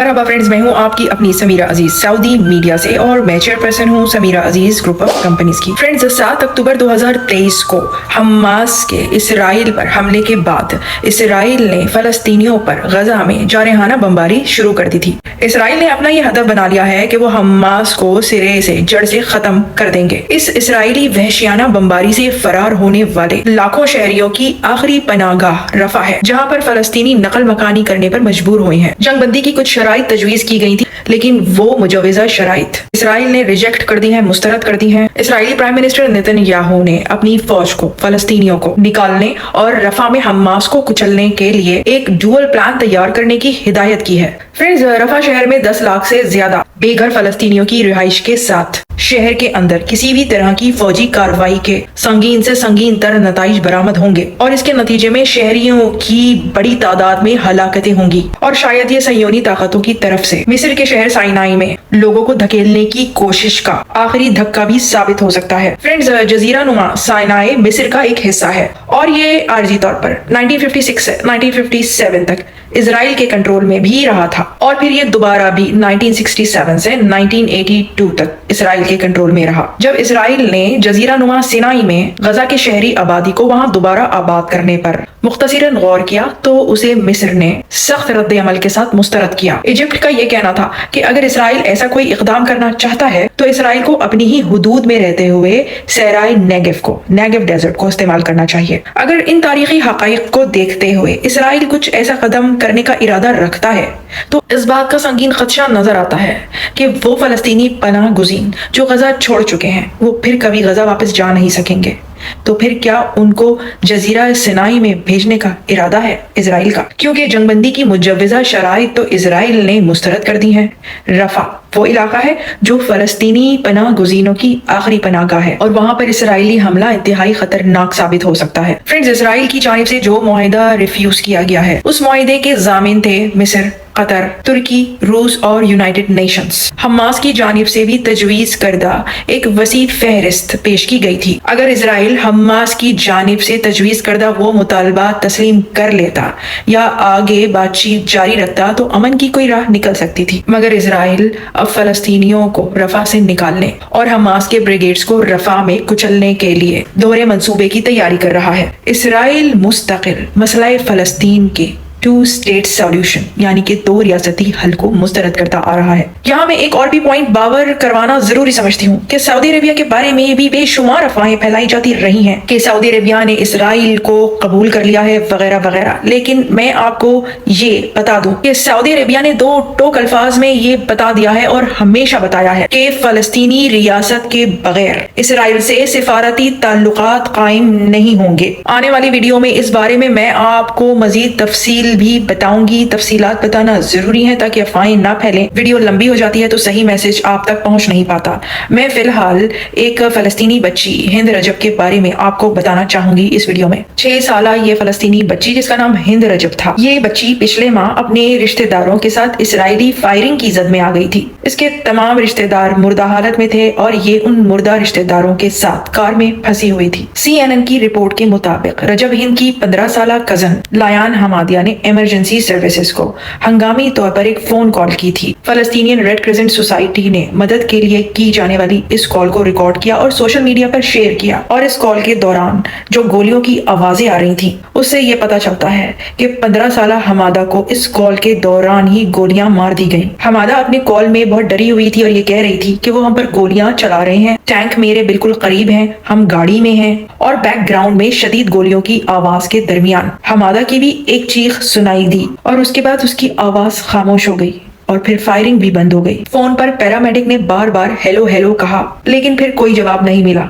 मरहबा friends, मैं हूं आपकी अपनी समीरा अजीज सऊदी मीडिया से और मैं चेयरपर्सन हूं समीरा अजीज ग्रुप ऑफ कंपनीज की। फ्रेंड्स, 7 अक्टूबर 2023 को हमास के इसराइल पर हमले के बाद इसराइल ने फलस्तीनियों पर गजा में जारहाना बमबारी शुरू कर दी थी। इसराइल ने अपना ये हदफ बना लिया है कि वो हमास को सिरे से जड़ से खत्म कर देंगे। इस इसराइली वहशियाना बमबारी से फरार होने वाले लाखों शहरियों की आखिरी पनाहगाह रफा है, जहाँ पर फलस्तीनी नकल मकानी करने पर मजबूर हुए हैं। जंगबंदी की कुछ शराइत तजवीज की गई थी, लेकिन वो मुजवजा शराइत इसराइल ने रिजेक्ट कर दी है, मुस्तरद कर दी है। इसराइली प्राइम मिनिस्टर नेतन्याहू ने अपनी फौज को फलस्तीनियों को निकालने और रफा में हमास को कुचलने के लिए एक डुअल प्लान तैयार करने की हिदायत की है। फ्रेंड्स, रफा शहर में 10 लाख से ज्यादा बेघर फलस्तीनियों की रिहाइश के साथ शहर के अंदर किसी भी तरह की फौजी कार्रवाई के संगीन से संगीन तर नताइज बरामद होंगे और इसके नतीजे में शहरियों की बड़ी तादाद में हलाकतें होंगी और शायद ये सयोनी ताकतों की तरफ से मिस्र के शहर साइनाई में लोगों को धकेलने की कोशिश का आखिरी धक्का भी साबित हो सकता है। फ्रेंड्स, जजीरा नुमा साइनाई मिस्र का एक हिस्सा है और ये आर्जी तौर पर 1956 से 1957 तक इसराइल के कंट्रोल में भी रहा था और फिर ये दोबारा भी 1967 से 1982 तक इसराइल के कंट्रोल में रहा, जब इसराइल ने जजीरा नुमा सिनाई में गजा के शहरी आबादी को वहां दोबारा आबाद करने पर मुख्तसरन गौर किया तो उसे मिस्र ने सख्त रद्द अमल के साथ मुस्तरद किया। इजिप्ट का ये कहना था कि अगर इसराइल ऐसा कोई इकदाम करना चाहता है तो इसराइल को अपनी ही हुदूद में रहते हुए सहराई नेगेव डेजर्ट को इस्तेमाल करना चाहिए। अगर इन तारीखी हकाइक को देखते हुए इसराइल कुछ ऐसा कदम करने का इरादा रखता है तो इस बात का संगीन खदशा नजर आता है कि वो फलस्तीनी पनाह गुज़ीन जो गजा छोड़ चुके हैं वो फिर कभी गजा वापस जा नहीं सकेंगे। तो फिर क्या उनको जजीरा सिनाई में भेजने का इरादा है इसराइल का? क्योंकि जंगबंदी की मुजवजा शराइत तो इसराइल ने मुस्तरद कर दी है। रफा वो इलाका है जो फलस्तीनी पनाह गुज़ीनों की आखिरी पनाहगाह है और वहां पर इसराइली हमला इंतहाई खतरनाक साबित हो सकता है। फ्रेंड्स, इसराइल की जानिब से जो मुआहिदा रिफ्यूज किया गया है उस मुआहिदे के ज़ामिन थे मिस्र, कतर, तुर्की, रूस और यूनाइटेड नेशंस। हमास की जानिब से भी तजवीज करदा एक वसी फहरिस्त पेश की गई थी। अगर इसराइल हमास की जानिब से तजवीज करदा वो मुतालबा तस्लीम कर लेता या आगे बातचीत जारी रखता तो अमन की कोई राह निकल सकती थी, मगर इसराइल अब फलस्तीनियों को रफा से निकालने और हमास के ब्रिगेड्स को रफा में कुचलने के लिए दोहरे मंसूबे की तैयारी कर रहा है। इसराइल मुस्तकिल मसला फलस्तीन के 2 स्टेट सॉल्यूशन यानी कि 2 रियासती हल को मुस्तरद करता आ रहा है। यहाँ मैं एक और भी पॉइंट बावर करवाना जरूरी समझती हूँ कि सऊदी अरेबिया के बारे में भी बेशुमार अफवाहें फैलाई जाती रही हैं कि सऊदी अरेबिया ने इसराइल को कबूल कर लिया है वगैरह वगैरह, लेकिन मैं आपको ये बता दूं कि सऊदी अरेबिया ने 2 टोक अल्फाज में ये बता दिया है और हमेशा बताया है कि फलस्तीनी रियासत के बगैर इसराइल से सिफारती ताल्लुकात कायम नहीं होंगे। आने वाली वीडियो में इस बारे में मैं आपको मजीद तफसील भी बताऊंगी। तफसीलात बताना जरूरी है ताकि अफवाहें ना फैलें। वीडियो लंबी हो जाती है तो सही मैसेज आप तक पहुंच नहीं पाता। मैं फिलहाल एक फलस्तीनी बच्ची हिंद रजब के बारे में आपको बताना चाहूंगी इस वीडियो में। 6 साला ये फलस्तीनी बच्ची जिसका नाम हिंद रजब था, ये बच्ची पिछले माह अपने रिश्तेदारों के साथ इसराइली फायरिंग की जद में आ गई थी। इसके तमाम रिश्तेदार मुर्दा हालत में थे और ये उन मुर्दा रिश्तेदारों के साथ कार में फंसी हुई थी। CNN की रिपोर्ट के मुताबिक रजब हिंद की 15 साला कजन लायान हमादिया ने इमरजेंसी सर्विसेज को हंगामी तौर पर एक फोन कॉल की थी। फलस्तीनियन रेड क्रिसेंट सोसाइटी ने मदद के लिए की जाने वाली इस कॉल को रिकॉर्ड किया और सोशल मीडिया पर शेयर किया और इस कॉल के दौरान जो गोलियों की आवाजें आ रही थी उससे ये पता चलता है कि 15 साला हमादा को इस कॉल के दौरान ही गोलियां मार दी गई। हमादा अपने कॉल में बहुत डरी हुई थी और ये कह रही थी कि वो हम पर गोलियां चला रहे हैं, टैंक मेरे बिल्कुल करीब हैं, हम गाड़ी में हैं और बैकग्राउंड में शदीद गोलियों की आवाज के दरमियान हमादा की भी एक चीख सुनाई दी और उसके बाद उसकी आवाज खामोश हो गई और फिर फायरिंग भी बंद हो गई। फोन पर पैरामेडिक ने बार बार हेलो हेलो कहा लेकिन फिर कोई जवाब नहीं मिला।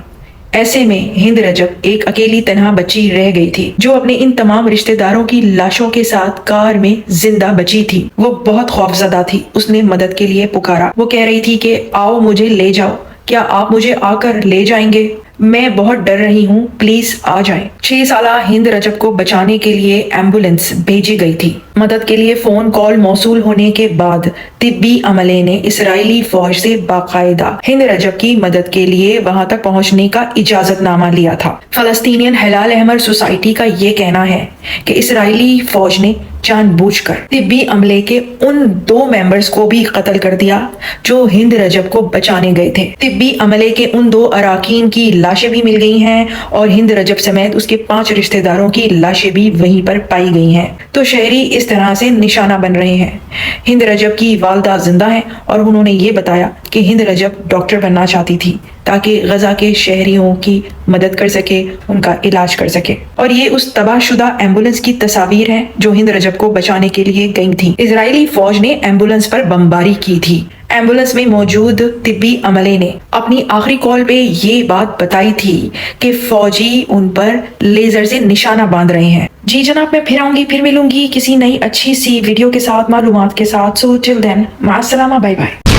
ऐसे में हिंद रजब एक अकेली तन्हा बच्ची रह गई थी जो अपने इन तमाम रिश्तेदारों की लाशों के साथ कार में जिंदा बची थी। वो बहुत खौफजदा थी। उसने मदद के लिए पुकारा। वो कह रही थी कि आओ मुझे ले जाओ, क्या आप मुझे आकर ले जाएंगे? मैं बहुत डर रही हूँ, प्लीज आ जाएं। 6 साला हिंद रजब को बचाने के लिए एम्बुलेंस भेजी गई थी। मदद के लिए फोन कॉल मौसूल होने के बाद तिब्बी अमले ने इसराइली फौज से बाकायदा हिंद रजब की मदद के लिए वहां तक पहुंचने का इजाजतनामा लिया था। फलस्तीनियन हिलाल अहमर सोसाइटी का ये कहना है कि इसराइली फौज ने जानबूझकर तिब्बी अमले के उन 2 मेंबर्स को भी कत्ल कर दिया जो हिंद रजब को बचाने गए थे। तिब्बी अमले के उन 2 अराकीन की लाशें भी मिल गई हैं और हिंद रजब समेत उसके 5 रिश्तेदारों की लाशें भी वहीं पर पाई गई हैं। तो शहरी इस तरह से निशाना बन रहे हैं। हिंद रजब की वालदा जिंदा है और उन्होंने ये बताया कि हिंद रजब डॉक्टर बनना चाहती थी ताकि गजा के शहरियों की मदद कर सके, उनका इलाज कर सके। और ये उस तबाहशुदा एम्बुलेंस की तस्वीर है जो हिंद रजब को बचाने के लिए गई थी। इजरायली फौज ने एम्बुलेंस पर बमबारी की थी। एम्बुलेंस में मौजूद तिब्बी अमले ने अपनी आखिरी कॉल पे ये बात बताई थी कि फौजी उन पर लेजर से निशाना बांध रहे हैं। जी जनाब, मैं फिर आऊंगी, फिर मिलूंगी किसी नई अच्छी सी वीडियो के साथ, मालूमात के साथ। सो टिल देन, माअस्सलामा, बाय बाय।